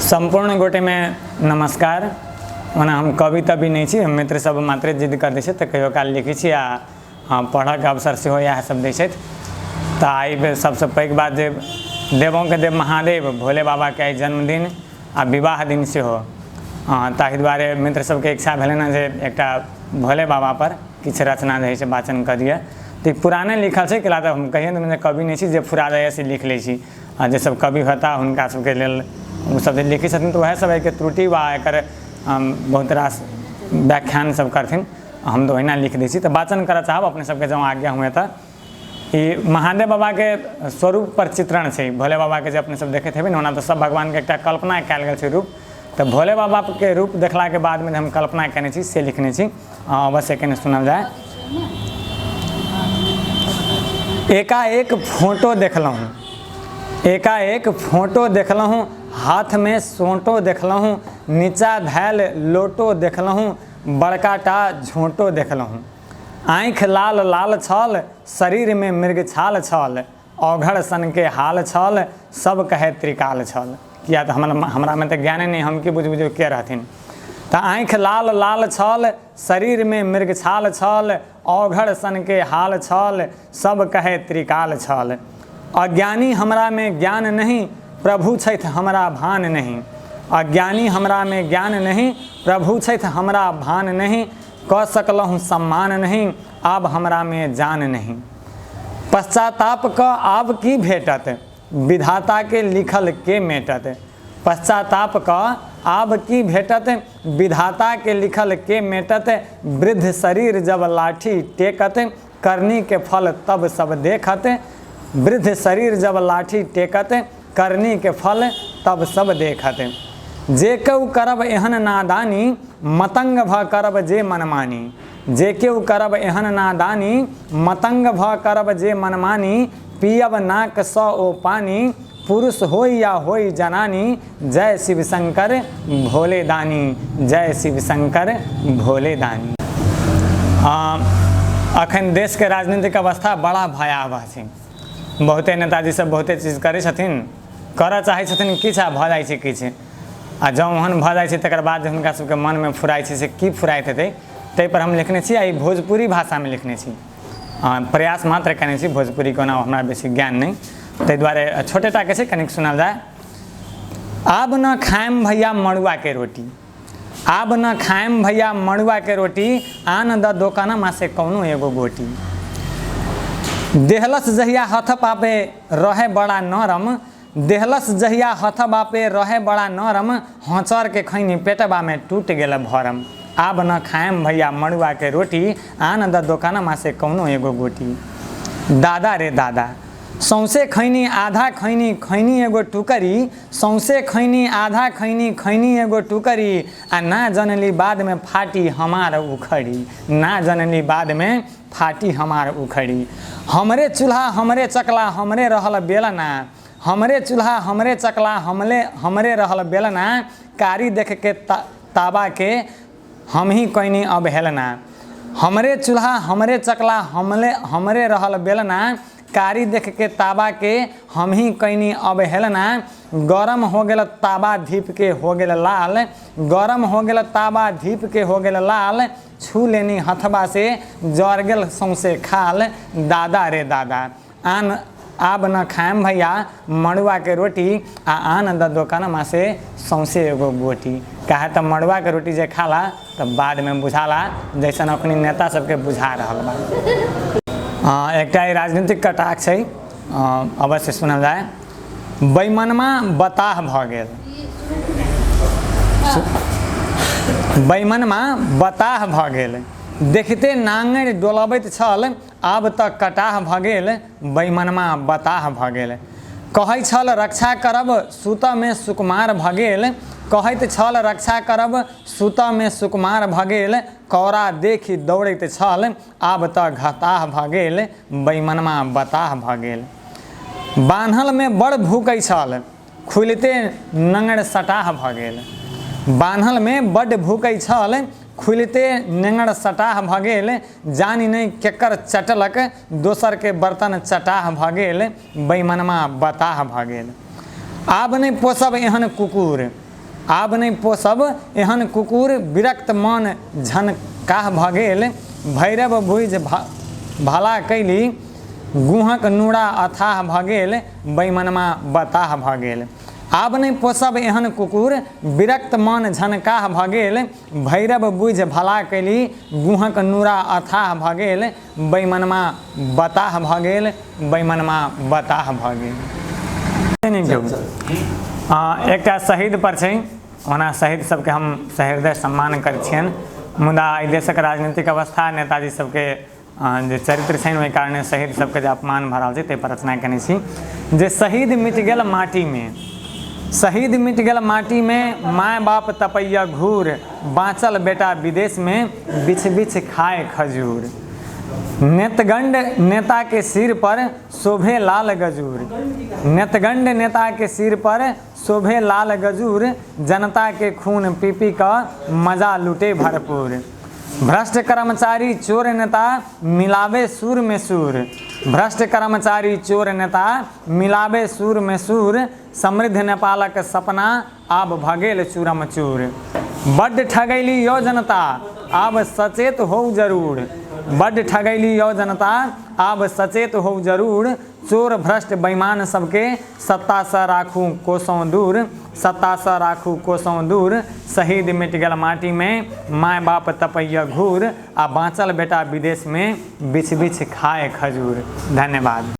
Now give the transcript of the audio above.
संपूर्ण गोटे में नमस्कार। ओना हम कविता भी नहीं छी, हम मित्र सब मात्रे जिद कर दै छै तऽ कहियो काल लिखै छी आ पढ़क अवसर सेहो इएह सब दै छथि। तऽ आइ सबसँ पैघ बात जे देवों के देव महादेव भोले बाबा के आइ जन्मदिन आ विवाह दिन सेहो, ताहि दुआरे मित्र सबके इच्छा भेलनि हँ जे एकटा भोले बाबा पर किछु रचना जे छै वाचन कऽ दिअ। तऽ पुराने लिखल छै, कैला तऽ हम कहियो नहि कवि नहीं छी जे फुरा जाइए से लिख लै छी। आ जे सब कवि होता हुनका सबके लेल ओ सब लिखै छथिन तऽ वएह सब एक त्रुटि वा एकर बहुत रास व्याख्यान सब करथिन, हम तो ओहिना लिख दै छी। तऽ वाचन करऽ चाहब अपने सबके जँ आज्ञा हुए तऽ। ई महादेव बाबा के स्वरूप पर चित्रण छै। भोले बाबा के जे अपने सब देखैत हेबै ने, ओना तऽ सब भगवान के एकटा कल्पना कयल गेल छै रूप, तऽ भोले बाबा के रूप देखला के बाद में हम कल्पना केने छी से लिखने छी, अवश्य केने सुनल जाए। एकाएक फोटो देखलहुँ, एकाएक फोटो देखलहुँ, हाथ में सोंटो देखलहुँ, नीचा धैल लोटो देखलहुँ, बड़काटा झोंटो देखलहुँ। आँखि लाल लाल छल, शरीर में मृग छाल छल, औघड़ सन के हाल छल, सब कहे त्रिकाल छल। किया तऽ हमरा में तऽ ज्ञाने नहीं, हम की बुझियो के रहथिन। तऽ आँखि लाल लाल छल, शरीर में मृग छाल छल, औघड़ सन के हाल छल, सब कहे त्रिकाल छल। अज्ञानी हमरा में ज्ञान नहीं, प्रभु छथि हमरा भान नहीं। अज्ञानी हमरा में ज्ञान नहीं, प्रभु छथि हमरा भान नहीं। कऽ सकलहुँ सम्मान नहीं, आब हमरा में जान नहीं। पश्चाताप क आब की भेटत, विधाता के लिखल के मेटत। पश्चाताप क आब की भेटत, विधाता के लिखल के मेटत। वृद्ध शरीर जब लाठी टेकत, करनी के फल तब सब देखत। वृद्ध शरीर जब लाठी टेकत, करनी के फल तब सब देखत। जे केहू करब एहन नादानी, मतंग भ करब जे मनमानी। जे केहू करब एहन नादानी, मतंग भ करब जे मनमानी। पियब नाक स ओ पानी, पुरुष होय या होय जनानी। जय शिव शंकर भोले दानी, जय शिव शंकर भोले दानी। अखन देश के राजनीतिक अवस्था बड़ा भयावह छै। बहुते नेताजी सब बहुते चीज करै छथिन, करऽ चाहै छथिन किछु आ भऽ जाइ छै किछु। आ जँ ओहन भऽ जाइ छै तकर बाद जे हुनका सबके मन में फुराइ छै से की फुराइत हेतै, ताहि पर हम लिखने छी। आ ई भोजपुरी भाषा में लिखने छी, प्रयास मात्र कने छी। भोजपुरी के ओना हमरा बेसी ज्ञान नहीं, ताहि दुआरे छोटेटा के छै, कनिक सुनल जाए। आब न खाएम भैया मड़ुआ के रोटी, आब न खाएम भैया मड़ुआ के रोटी। आन द दोकानमा से कौनो एगो गोटी। देहलस जहिया हथ पापे रहे बड़ा नरम, देहलस जहिया हथ बापे रहे बड़ा नरम। हँचर के खैनी पेटबा में टूट गेल भरम। आब न खाएम भैया मड़ुआ के रोटी, आन द दोकानमा से कौनो एगो गोटी। दादा रे दादा सौंसे खैनी आधा खैनी, खैनी एगो टुकरी। सौंसे खैनी आधा खैनी, खैनी एगो टुकरी। आ ना जनली बाद में फाटी हमार उखड़ी, ना जनली बाद में फाटी हमार उखड़ी। हमरे चूल्हा हमरे चकला हमरे रहल बेलना, हमरे चूल्हा हमरे चकला हमरे रहल बेलना। कारी देख के ताबा के हम ही कैनी अब हेलना। हमरे चूल्हा हमरे चकला हमरे रहल बेलना। कारी देख के ताबा के हम ही कैनी अब हेलना। गरम हो गेल ताबा धीप के हो गेल लाल, गरम हो गेल ताबा धीप के हो गेल लाल। छू लेनी हथबा से जर गेल सौंसे खाल। दादा रे दादा आब न खाएम भैया मड़ुआ के रोटी, आ आन द दोकानमा से सौंसे एगो गोटी। काहे तऽ मड़ुआ के रोटी जे खाला तब बाद में बुझाला जैसन अपनी नेता सबके बुझा रहल बा। एकटा राजनीतिक कटाक्ष छै, अवश्य सुनल जाए। बैमनमा बताह भऽ गेल, बैमनमा बताह भऽ गेल। देखते नांगरि डोलबैत छल, आब तक कटाह भऽ गेल। बैमनमा बताह भऽ गेल। कहै छल रक्षा करब, सुतऽ में सुकुमार भऽ गेल। कहैत छल रक्षा करब, सुतऽ में सुकुमार भऽ गेल। कौड़ा देखि दौड़ैत छल, आब तऽ घताह भऽ गेल। बैमनमा बताह भऽ गेल। बान्हल में बड़ भूकै छल, खुलिते नंगड़ सटाह भऽ गेल। बान्हल में बड्ड भूकै छल, खुलिते नेंगड़ सटाह भऽ गेल। जानी नहीं केकर चटलक, दोसर के बर्तन चटाह भऽ गेल। बैमनमा बताह भऽ गेल। आब नहीं पोसब एहन कुकुर, आब नहीं पोसब एहन कुकुर विरक्त मन झनकाह भऽ गेल भैरव भुज भला कैली गुहक नूरा अथाह भऽ गेल बैमनमा बताह भऽ गेल। आब नहीं पोसब एहन कुकुर विरक्त मन झनकाह भऽ गेल भैरव बुझ भला कैली गुहक नूरा अथाह भऽ गेल बैमनमा बताह भऽ गेल बैमनमा बताह भऽ गेल। एकटा शहीद पर छै, ओना शहीद सबके हम सहृदय सम्मान करै छियनि, मुदा एहि देशक राजनीतिक अवस्था नेताजी सबके जे चरित्र छनि ओहि कारणे शहीद सबके जे अपमान भऽ रहल छै ताहि पर रचना कयने छी। जे शहीद मिट गेल माटीमे, शहीद मिट गेल माटी में माय बाप तपैया घूर बाँचल बेटा विदेश में बिछ बिछ खाए खजूर। नेतगंड नेता के सिर पर शोभे लाल गजूर, नेतगंड नेता के सिर पर शोभे लाल गजूर जनता के खून पी पी का मजा लूटे भरपूर। भ्रष्ट कर्मचारी चोर नेता मिलावे सूर में सूर, भ्रष्ट कर्मचारी चोर नेता मिलावे सूर में सूर समृद्ध नेपालक सपना आब भऽ गेल चूरम चूर। बड्ड ठगैली यौ जनता आब सचेत हो जरूर, बड्ड ठगैली यौ जनता आब सचेत हो जरूर। चोर भ्रष्ट बेईमान सबके सत्ता से राखू कोसों दूर, सत्ता से राखू कोसों दूर। शहीद मिट गेल माटी में माय बाप तपैया घूर आ बाँचल बेटा विदेश में बिछ बिछ खाए खजूर। धन्यवाद।